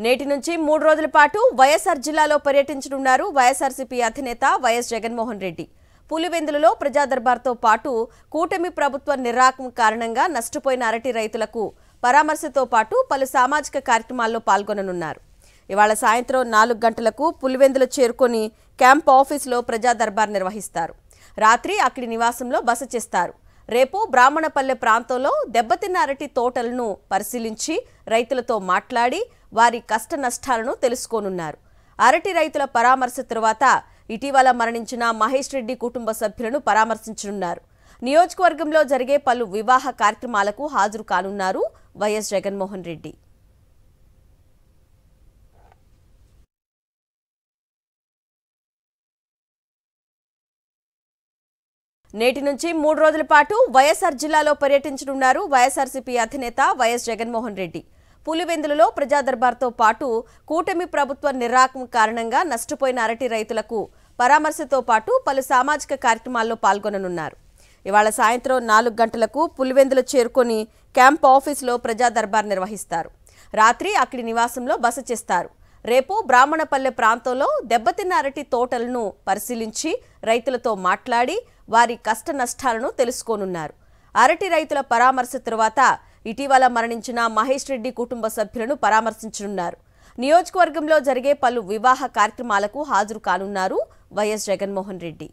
నేటి నుంచి 3 రోజుల పాటు వైఎస్ఆర్ జిల్లాలో పర్యటించనున్నారు వైఎస్ఆర్సీపీ అధినేత వైఎస్ జగన్మోహన్ రెడ్డి. పులివెందులలో ప్రజా దర్బార్తో పాటు కూటమి ప్రభుత్వ నిర్వాహకం కారణంగా నష్టపోయిన అరటి రైతులకు పరామర్శతో పాటు పలు సామాజిక కార్యక్రమాల్లో పాల్గొననున్నారు. ఇవాళ సాయంత్రం 4 గంటలకు పులివెందులు చేరుకొని క్యాంప్ ఆఫీసులో ప్రజా దర్బార్ నిర్వహిస్తారు. రాత్రి అక్కడి నివాసంలో బస చేస్తారు. రేపు బ్రాహ్మణపల్లె ప్రాంతంలో దెబ్బతిన్న అరటి తోటలను పరిశీలించి రైతులతో మాట్లాడి వారి కష్ట నష్టాలను తెలుసుకోనున్నారు. అరటి రైతుల పరామర్శ తరువాత ఇటీవల మరణించిన మహేష్ రెడ్డి కుటుంబ సభ్యులను పరామర్శించనున్నారు. నియోజకవర్గంలో జరిగే పలు వివాహ కార్యక్రమాలకు హాజరు కానున్నారు వైఎస్ జగన్మోహన్ రెడ్డి. నేటి నుంచి 3 రోజుల పాటు వైఎస్ఆర్ జిల్లాలో పర్యటించనున్నారు వైఎస్ఆర్సీపీ అధినేత వైఎస్ జగన్మోహన్ రెడ్డి. పులివెందులలో ప్రజా దర్బార్తో పాటు కూటమి ప్రభుత్వ నిర్వాహకం కారణంగా నష్టపోయిన అరటి రైతులకు పరామర్శతో పాటు పలు సామాజిక కార్యక్రమాల్లో పాల్గొననున్నారు. ఇవాళ సాయంత్రం 4 గంటలకు పులివెందులు చేరుకొని క్యాంప్ ఆఫీసులో ప్రజా దర్బార్ నిర్వహిస్తారు. రాత్రి అక్కడి నివాసంలో బస చేస్తారు. రేపు బ్రాహ్మణపల్లె ప్రాంతంలో దెబ్బతిన్న అరటి తోటలను పరిశీలించి రైతులతో మాట్లాడి వారి కష్ట నష్టాలను తెలుసుకోనున్నారు. అరటి రైతుల పరామర్శ తరువాత ఇటీవల మరణించిన మహేష్ రెడ్డి కుటుంబ సభ్యులను పరామర్శించనున్నారు. నియోజకవర్గంలో జరిగే పలు వివాహ కార్యక్రమాలకు హాజరు కానున్నారు వైఎస్ జగన్మోహన్ రెడ్డి.